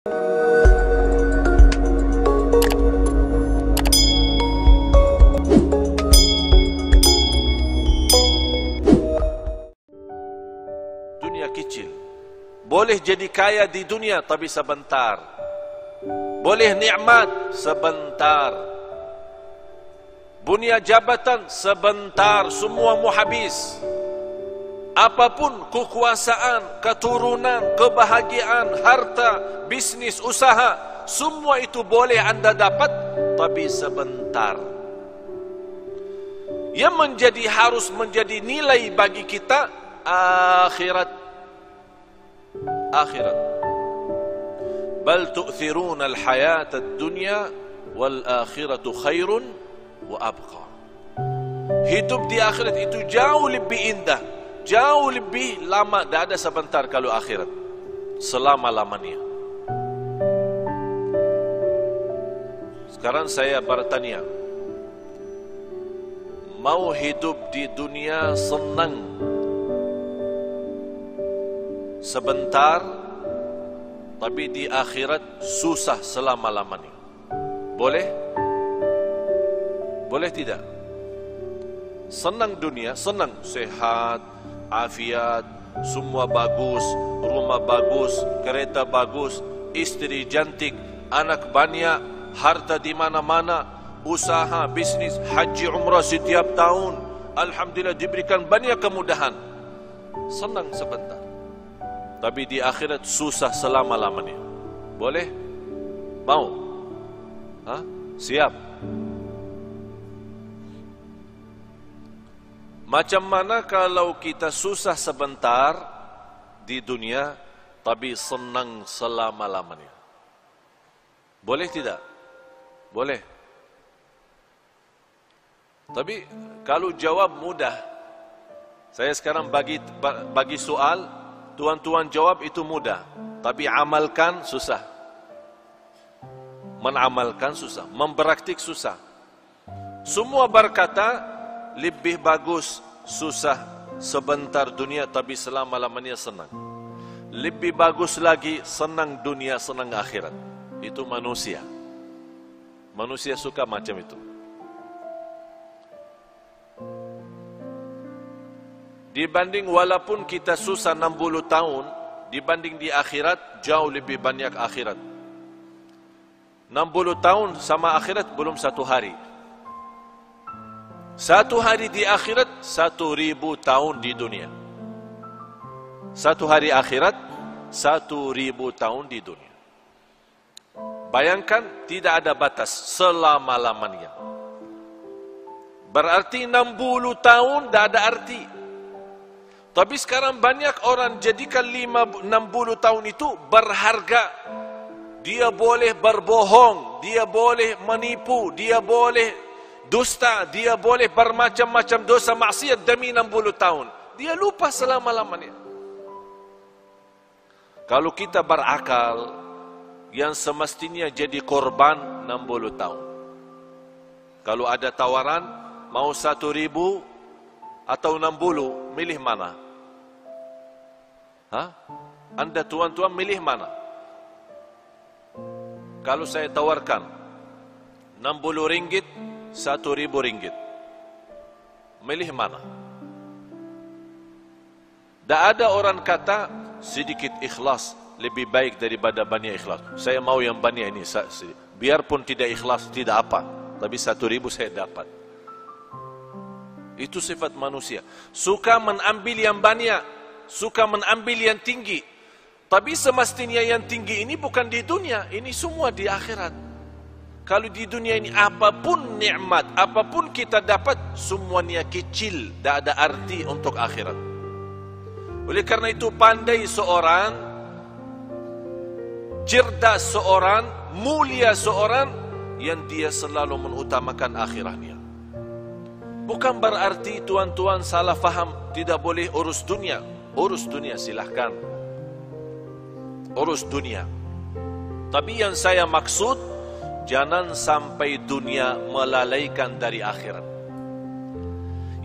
Dunia kecil. Boleh jadi kaya di dunia tapi sebentar. Boleh nikmat sebentar. Punya jabatan sebentar, semua mau habis. Apapun kekuasaan, keturunan, kebahagiaan, harta, bisnis, usaha, semua itu boleh anda dapat tapi sebentar. Yang harus menjadi nilai bagi kita akhirat. Akhirat. Bal tu'thiruna al-hayata ad-dunya wal akhiratu khairun wa abqa. Hidup di akhirat itu jauh lebih indah, jauh lebih lama. Tidak ada sebentar kalau akhirat, selama-lamanya. Sekarang saya bertanya, mau hidup di dunia senang sebentar, tapi di akhirat susah selama-lamanya? Boleh? Boleh tidak? Senang dunia, senang, sehat, afiat, semua bagus, rumah bagus, kereta bagus, istri cantik, anak banyak, harta di mana-mana, usaha, bisnis, haji, umrah setiap tahun, alhamdulillah diberikan banyak kemudahan. Senang sebentar, tapi di akhirat susah selama-lamanya. Boleh? Mau? Hah? Siap? Macam mana kalau kita susah sebentar di dunia tapi senang selama-lamanya? Boleh tidak? Boleh. Tapi kalau jawab mudah, saya sekarang bagi soal, tuan-tuan jawab itu mudah, tapi amalkan susah. Menamalkan susah, mempraktik susah. Semua berkata lebih bagus susah sebentar dunia tapi selama-lamanya senang. Lebih bagus lagi senang dunia, senang akhirat. Itu manusia. Manusia suka macam itu. Dibanding walaupun kita susah 60 tahun, dibanding di akhirat jauh lebih banyak akhirat. 60 tahun sama akhirat belum satu hari. Satu hari di akhirat 1000 tahun di dunia. Satu hari akhirat 1000 tahun di dunia. Bayangkan tidak ada batas selama-lamanya. Berarti 60 tahun tidak ada arti. Tapi sekarang banyak orang jadikan 60 tahun itu berharga. Dia boleh berbohong, dia boleh menipu, dia boleh dusta, dia boleh bermacam-macam dosa maksiat demi 60 tahun. Dia lupa selama-lamanya. Kalau kita berakal, yang semestinya jadi korban 60 tahun. Kalau ada tawaran, mau 1000 atau 60, milih mana? Hah? Anda tuan-tuan milih mana? Kalau saya tawarkan 60 ringgit, 1000 ringgit, milih mana? Tak ada orang kata sedikit ikhlas lebih baik daripada banyak ikhlas. Saya mau yang banyak ini, biarpun tidak ikhlas tidak apa, tapi 1000 saya dapat. Itu sifat manusia. Suka mengambil yang banyak, suka mengambil yang tinggi. Tapi semestinya yang tinggi ini bukan di dunia, ini semua di akhirat. Kalau di dunia ini apapun nikmat, apapun kita dapat, semuanya kecil, tidak ada arti untuk akhirat. Oleh karena itu pandai seorang, cerdas seorang, mulia seorang, yang dia selalu mengutamakan akhiratnya. Bukan berarti tuan-tuan salah faham, tidak boleh urus dunia. Urus dunia silahkan, urus dunia. Tapi yang saya maksud, jangan sampai dunia melalaikan dari akhirat.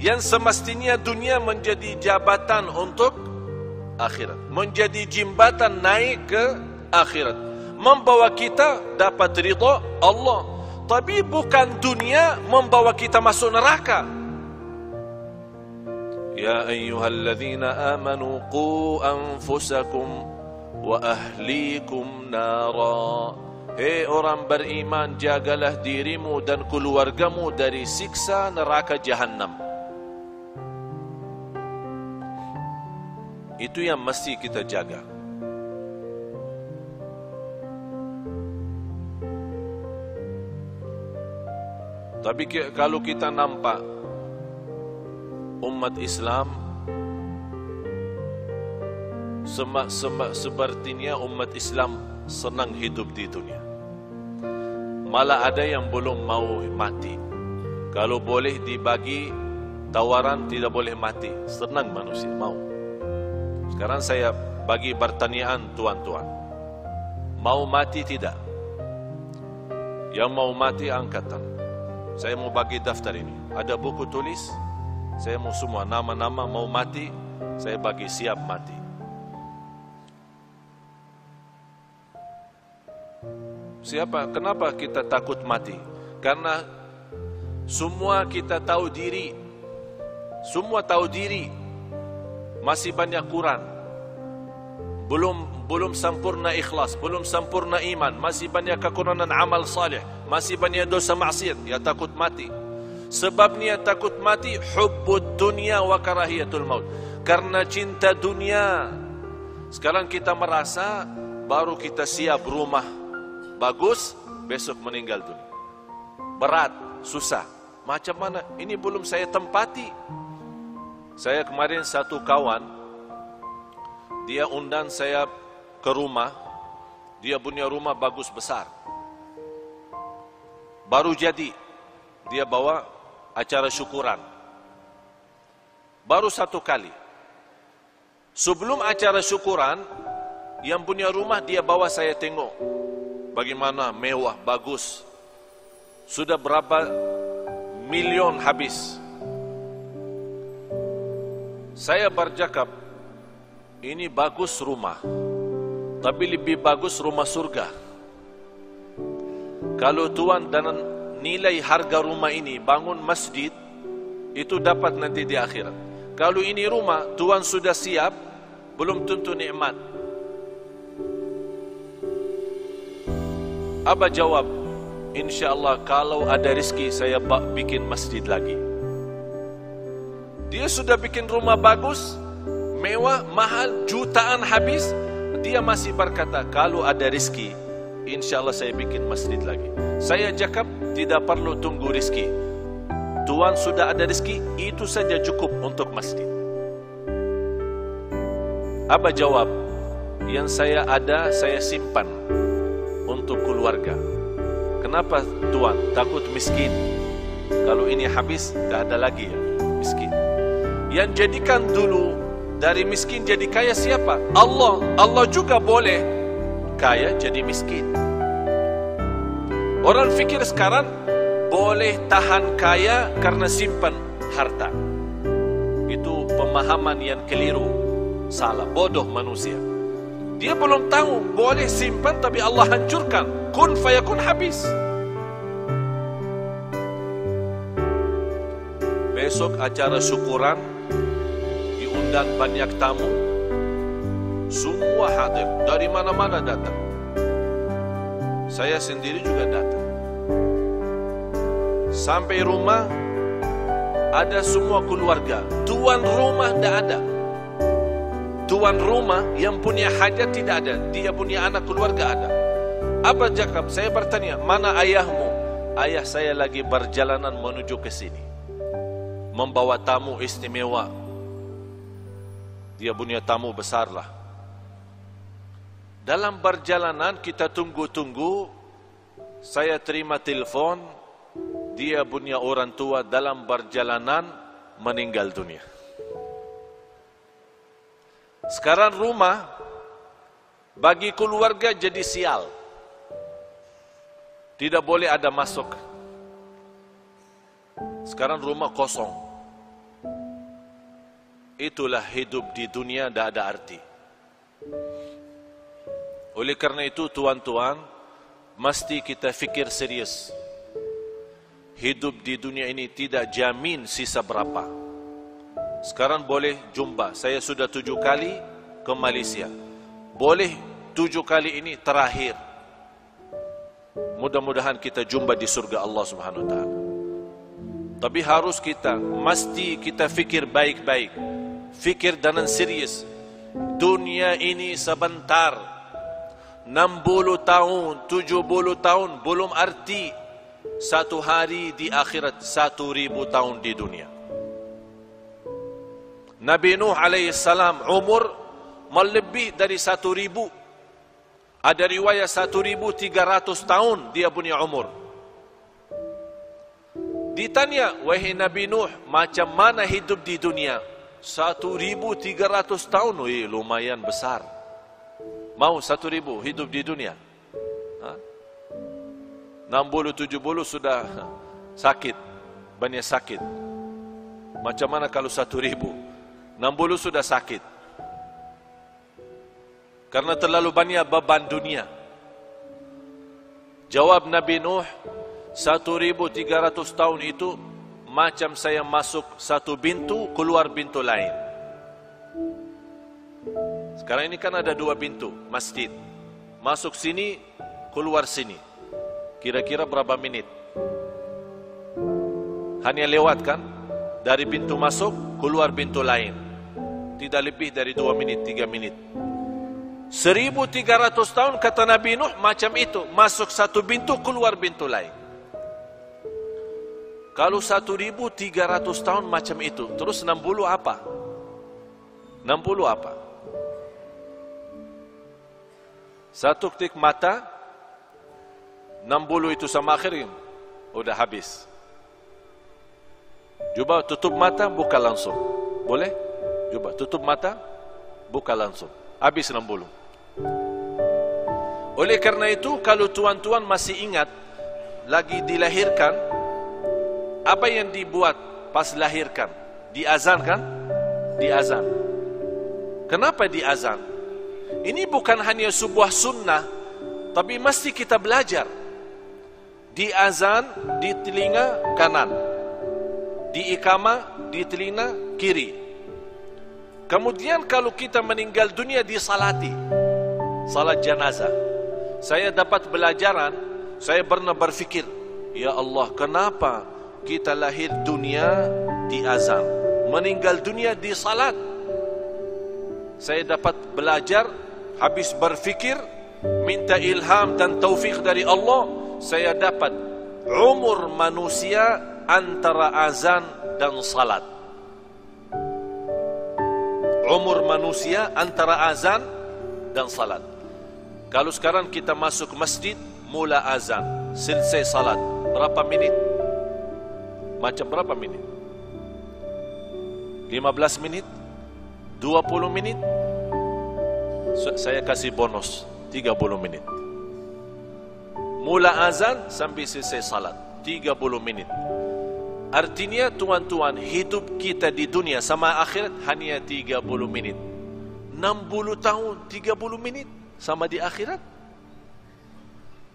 Yang semestinya dunia menjadi jabatan untuk akhirat, menjadi jembatan naik ke akhirat. membawa kita dapat ridha Allah. Tapi bukan dunia membawa kita masuk neraka. Ya ayyuhalladzina amanu qu anfusakum wa ahlikum nara. Hei orang beriman, jagalah dirimu dan keluargamu dari siksa neraka Jahannam. Itu yang mesti kita jaga. Tapi kalau kita nampak umat Islam sepertinya umat Islam senang hidup di dunia. Malah ada yang belum mau mati. Kalau boleh dibagi tawaran tidak boleh mati, senang manusia mau. Sekarang saya bagi pertanyaan tuan-tuan, mau mati tidak? Yang mau mati angkatan. Saya mau bagi daftar ini. Ada buku tulis. Saya mau semua nama-nama mau mati. Saya bagi siap mati. Siapa? Kenapa kita takut mati? Karena semua kita tahu diri. Semua tahu diri. Masih banyak kurang. Belum sempurna ikhlas, belum sempurna iman, masih banyak kekurangan amal salih, masih banyak dosa maksiat. Ya takut mati. Sebabnya takut mati hubbud dunya wa karahiyatul maut. Karena cinta dunia. Sekarang kita merasa baru kita siap rumah bagus, besok meninggal dunia. Berat, susah. Macam mana? Ini belum saya tempati. Saya kemarin satu kawan, dia undang saya ke rumah. Dia punya rumah bagus besar. Baru jadi. Dia bawa acara syukuran. Baru satu kali. Sebelum acara syukuran, yang punya rumah dia bawa saya tengok. Bagaimana mewah, bagus. Sudah berapa milion habis. Saya bercakap, ini bagus rumah, tapi lebih bagus rumah surga. Kalau Tuhan dan nilai harga rumah ini bangun masjid, itu dapat nanti di akhirat. Kalau ini rumah Tuhan sudah siap, belum tentu nikmat. Apa jawab? InsyaAllah kalau ada rezeki saya bikin masjid lagi. Dia sudah bikin rumah bagus, mewah, mahal, jutaan habis. Dia masih berkata, kalau ada rezeki, InsyaAllah saya bikin masjid lagi. Saya cakap, tidak perlu tunggu rezeki. Tuhan sudah ada rezeki, itu saja cukup untuk masjid. Apa jawab? Yang saya ada, saya simpan untuk keluarga. Kenapa Tuhan? Takut miskin. Kalau ini habis, tak ada lagi ya, miskin. Yang jadikan dulu dari miskin jadi kaya siapa? Allah. Allah juga boleh kaya jadi miskin. Orang fikir sekarang boleh tahan kaya karena simpan harta. Itu pemahaman yang keliru, salah, bodoh manusia. Dia belum tahu boleh simpan tapi Allah hancurkan. Kun fayakun, habis. Besok acara syukuran, diundang banyak tamu, semua hadir, dari mana-mana datang. Saya sendiri juga datang. Sampai rumah, ada semua keluarga. Tuan rumah tidak ada. Tuan rumah yang punya hajat tidak ada. Dia punya anak keluarga ada. Apa cakap? Saya bertanya, mana ayahmu? Ayah saya lagi berjalanan menuju ke sini, membawa tamu istimewa. Dia punya tamu besar lah. Dalam perjalanan kita tunggu-tunggu, saya terima telepon, dia punya orang tua dalam perjalanan meninggal dunia. Sekarang rumah bagi keluarga jadi sial. Tidak boleh ada masuk. Sekarang rumah kosong. Itulah hidup di dunia, tidak ada arti. Oleh karena itu tuan-tuan, mesti kita fikir serius. Hidup di dunia ini tidak jamin sisa berapa. Sekarang boleh jumpa, saya sudah 7 kali ke Malaysia. Boleh 7 kali ini terakhir. Mudah-mudahan kita jumpa di surga Allah Subhanahu Wa Taala. Tapi harus mesti kita fikir baik-baik. Fikir dengan serius. Dunia ini sebentar. 60 tahun, 70 tahun belum arti. Satu hari di akhirat 1000 tahun di dunia. Nabi Nuh alaihissalam umur melebih dari 1000. Ada riwayat 1300 tahun dia punya umur. Ditanya, wahai Nabi Nuh, macam mana hidup di dunia? 1300 tahun, lumayan besar. Mau 1000 hidup di dunia? 60-70 sudah sakit, banyak sakit. Macam mana kalau 1000? 60 sudah sakit. Karena terlalu banyak beban dunia. Jawab Nabi Nuh, 1300 tahun itu macam saya masuk satu pintu, keluar pintu lain. Sekarang ini kan ada 2 pintu masjid. Masuk sini, keluar sini. Kira-kira berapa menit? Hanya lewat kan? Dari pintu masuk, keluar pintu lain. Tidak lebih dari 2 menit, 3 menit. 1300 tahun kata Nabi Nuh macam itu. Masuk satu pintu, keluar pintu lain. Kalau 1300 tahun macam itu, terus 60 apa? 60 apa? Satu ketik mata, 60 itu sama akhirin, udah habis. Coba tutup mata, buka langsung. Boleh? Coba tutup mata, buka langsung. Habis 60. Oleh karena itu, kalau tuan-tuan masih ingat, lagi dilahirkan, apa yang dibuat pas lahirkan? Diazan kan? Diazan. Kenapa diazan? Ini bukan hanya sebuah sunnah, tapi mesti kita belajar. Diazan di telinga kanan, diiqamah di telinga kiri. Kemudian kalau kita meninggal dunia disalati, salat jenazah. Saya dapat belajaran, saya pernah berfikir, ya Allah, kenapa kita lahir dunia di azan, meninggal dunia di salat? Saya dapat belajar, habis berfikir, minta ilham dan taufik dari Allah, saya dapat umur manusia antara azan dan salat. Umur manusia antara azan dan salat. Kalau sekarang kita masuk masjid, mula azan, selesai salat, berapa menit? Macam berapa menit? 15 menit? 20 menit? Saya kasih bonus 30 menit. Mula azan sampai selesai salat 30 menit. Artinya tuan-tuan, hidup kita di dunia sama akhirat hanya 30 menit. 60 tahun 30 menit sama di akhirat.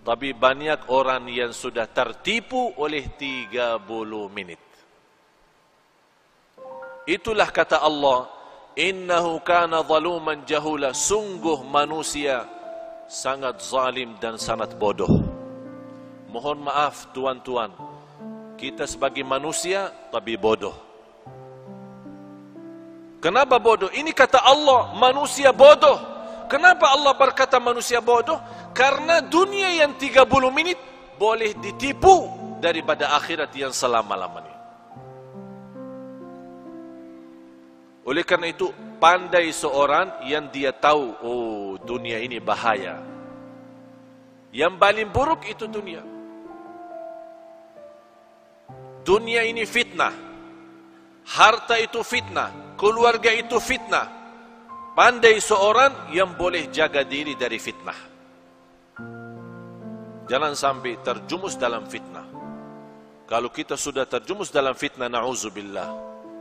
Tapi banyak orang yang sudah tertipu oleh 30 menit. Itulah kata Allah, innahu kana zaluman jahula, sungguh manusia sangat zalim dan sangat bodoh. Mohon maaf tuan-tuan, kita sebagai manusia tapi bodoh. Kenapa bodoh? Ini kata Allah, manusia bodoh. Kenapa Allah berkata manusia bodoh? Karena dunia yang 30 menit boleh ditipu daripada akhirat yang selama-lamanya. Oleh karena itu, pandai seorang yang dia tahu, oh dunia ini bahaya. Yang paling buruk itu dunia. Dunia ini fitnah. Harta itu fitnah. Keluarga itu fitnah. Pandai seorang yang boleh jaga diri dari fitnah. Jangan sampai terjumus dalam fitnah. Kalau kita sudah terjumus dalam fitnah, na'udzubillah,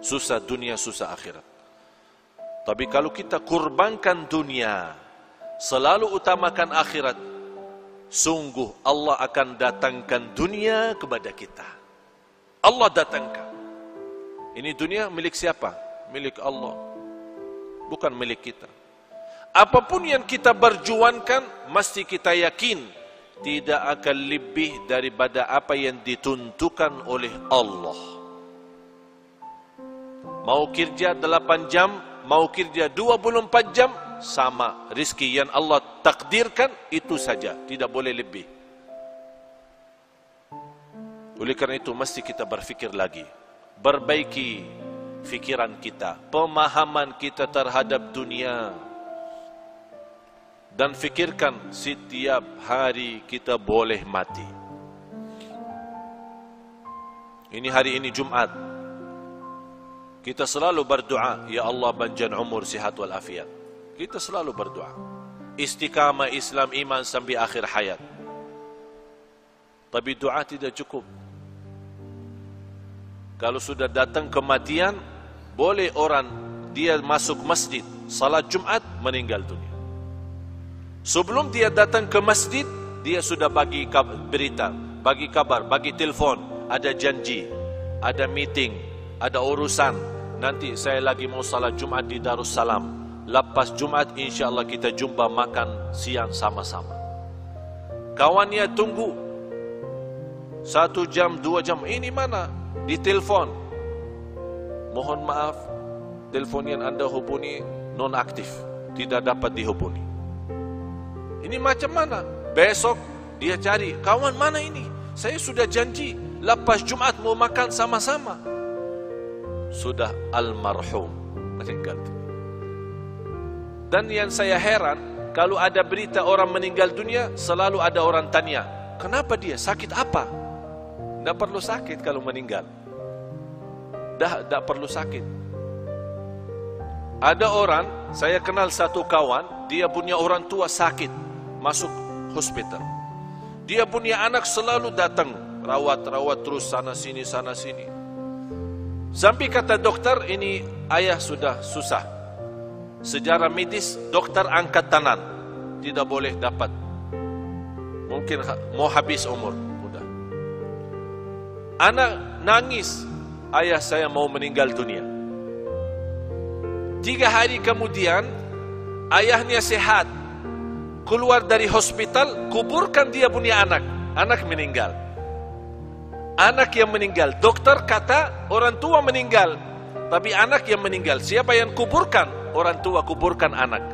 susah dunia, susah akhirat. Tapi kalau kita kurbankan dunia selalu utamakan akhirat, sungguh Allah akan datangkan dunia kepada kita. Allah datangkan. Ini dunia milik siapa? Milik Allah, bukan milik kita. Apapun yang kita berjuangkan, mesti kita yakin tidak akan lebih daripada apa yang ditentukan oleh Allah. Mau kerja 8 jam, mau kerja 24 jam, sama. Rizki yang Allah takdirkan, itu saja, tidak boleh lebih. Oleh karena itu, mesti kita berfikir lagi, perbaiki fikiran kita, pemahaman kita terhadap dunia, dan fikirkan setiap hari kita boleh mati. Ini hari ini Jumat, kita selalu berdoa, ya Allah panjang umur, sihat wal afiat. Kita selalu berdoa, istiqamah Islam iman sampai akhir hayat. Tapi doa tidak cukup. Kalau sudah datang kematian, boleh orang dia masuk masjid, salat Jumat, meninggal dunia. Sebelum dia datang ke masjid, dia sudah bagi berita, bagi kabar, bagi telefon, ada janji, ada meeting, ada urusan. Nanti saya lagi mau salat Jumat di Darussalam. Lepas Jumat insyaAllah kita jumpa makan siang sama-sama. Kawannya tunggu 1 jam, 2 jam. Ini mana? Di telefon. Mohon maaf, telefon yang Anda hubungi non-aktif, tidak dapat dihubungi. Ini macam mana? Besok dia cari, kawan mana ini? Saya sudah janji, lepas Jumat mau makan sama-sama. Sudah almarhum, meninggal. Dan yang saya heran, kalau ada berita orang meninggal dunia, selalu ada orang tanya, kenapa dia? Sakit apa? Tidak perlu sakit kalau meninggal. Tidak perlu sakit. Ada orang, saya kenal satu kawan, dia punya orang tua sakit, masuk hospital. Dia punya anak selalu datang, rawat terus sana sini. Sampai kata dokter, ini ayah sudah susah. Sejarah medis, dokter angkat tangan, tidak boleh dapat. Mungkin mau habis umur. Udah. Anak nangis, ayah saya mau meninggal dunia. 3 hari kemudian, ayahnya sehat. Keluar dari hospital, kuburkan dia punya anak. Anak meninggal. Anak yang meninggal. Dokter kata orang tua meninggal, tapi anak yang meninggal. Siapa yang kuburkan? Orang tua kuburkan anak.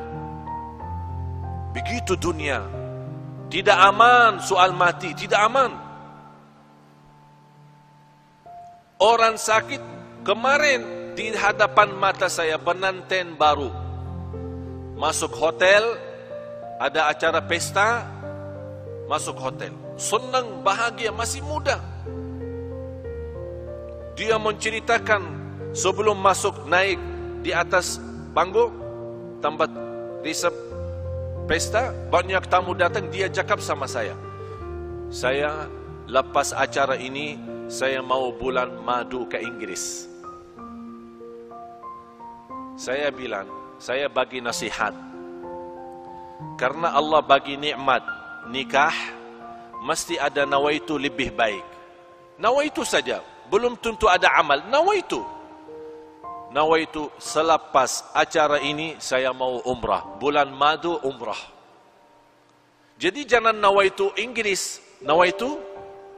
Begitu dunia. Tidak aman soal mati, tidak aman. Orang sakit, kemarin di hadapan mata saya pengantin baru masuk hotel, ada acara pesta, masuk hotel, senang, bahagia, masih muda. Dia menceritakan sebelum masuk naik di atas panggung tempat resep pesta, banyak tamu datang, dia cakap sama saya, lepas acara ini saya mau bulan madu ke Inggris. Saya bilang, saya bagi nasihat. Karena Allah bagi nikmat nikah, mesti ada nawaitu lebih baik. Nawaitu saja, belum tentu ada amal. Nawaitu selepas acara ini saya mau umrah, bulan madu umrah. Jadi jangan nawaitu Inggris, nawaitu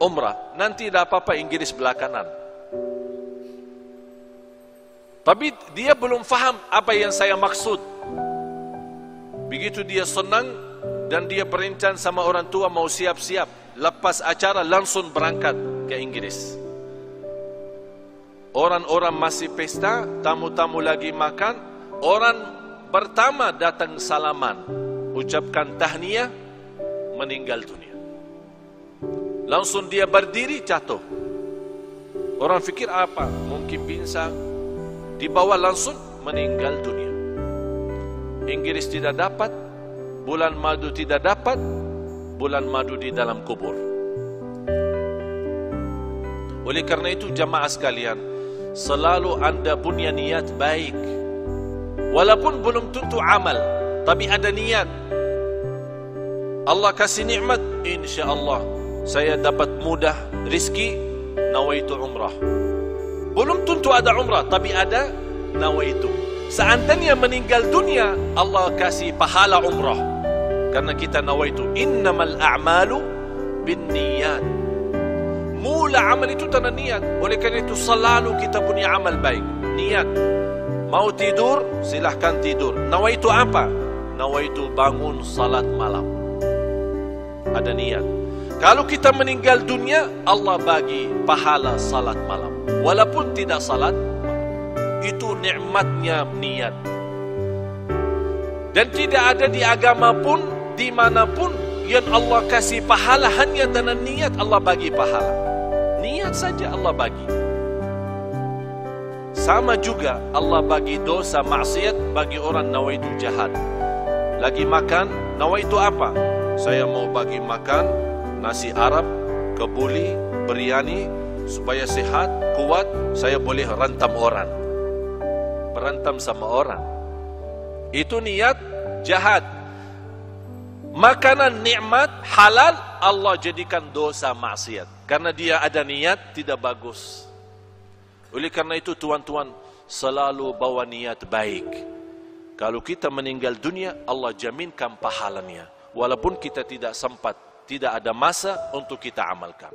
umrah. Nanti tidak apa-apa Inggris belakangan. Tapi dia belum faham apa yang saya maksud. Begitu dia senang dan dia berencana sama orang tua mau siap-siap, lepas acara langsung berangkat ke Inggris. Orang-orang masih pesta, tamu-tamu lagi makan, orang pertama datang salaman, ucapkan tahniah, meninggal dunia. Langsung dia berdiri, jatuh. Orang fikir apa? Mungkin pingsan. Dibawa langsung meninggal dunia. Inggris tidak dapat, bulan madu tidak dapat, bulan madu di dalam kubur. Oleh karena itu jamaah sekalian, selalu anda punya niat baik. Walaupun belum tentu amal, tapi ada niat. Allah kasih nikmat, insya Allah saya dapat mudah rizki, nawaitu umrah. Belum tentu ada umrah, tapi ada nawaitu. Seandainya meninggal dunia, Allah kasih pahala umrah, karena kita nawaitu. Innamal a'malu binniyat. Mula amal itu tanpa niat. Oleh karena itu selalu kita punya amal baik, niat. Mau tidur, silahkan tidur. Nawaitu apa? Nawaitu bangun salat malam. Ada niat. Kalau kita meninggal dunia, Allah bagi pahala salat malam. Walaupun tidak salat, itu nikmatnya niat. Dan tidak ada di agama pun, dimanapun, yang Allah kasih pahala hanya dengan niat Allah bagi pahala. Niat saja Allah bagi. Sama juga Allah bagi dosa maksiat bagi orang nawaitu jahat. Lagi makan, nawaitu apa? Saya mau bagi makan nasi Arab, kebuli, biryani, supaya sehat, kuat, saya boleh rantam orang. Berantem sama orang. Itu niat jahat. Makanan nikmat halal Allah jadikan dosa maksiat. Karena dia ada niat tidak bagus. Oleh karena itu tuan-tuan selalu bawa niat baik. Kalau kita meninggal dunia, Allah jaminkan pahalanya. Walaupun kita tidak sempat, tidak ada masa untuk kita amalkan.